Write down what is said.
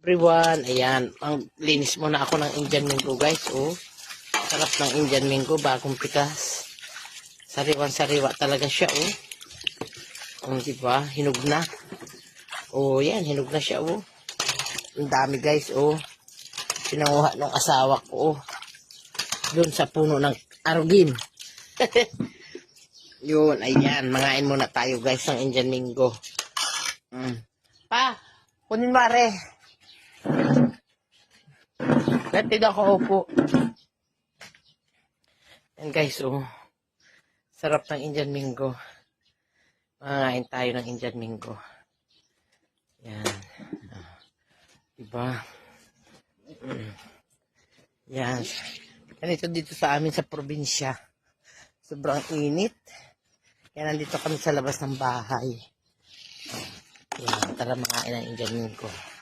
everyone. Ayan, ang linis muna ako ng Indian mango guys. Oh, sarap ng Indian mango, bagong pitas. Sariwan-sariwa talaga siya. Oh, diba? Hinog na. Oh, yan, hinog na siya. Oh, ang dami guys. Oh, pinanguha ng asawa ko. Oh, doon sa puno ng arugin. Yun, ayan, mangain muna tayo guys ng Indian mango. Pa, kunin mare. Gatid ako upo. Yan guys, oh. Sarap ng Indian mango. Mangain tayo ng Indian mango. Yan. Diba? Yan. Ganito dito sa amin sa probinsya. Sobrang init. Kaya nandito kami sa labas ng bahay. Yan. Tara mangain ng Indian mango.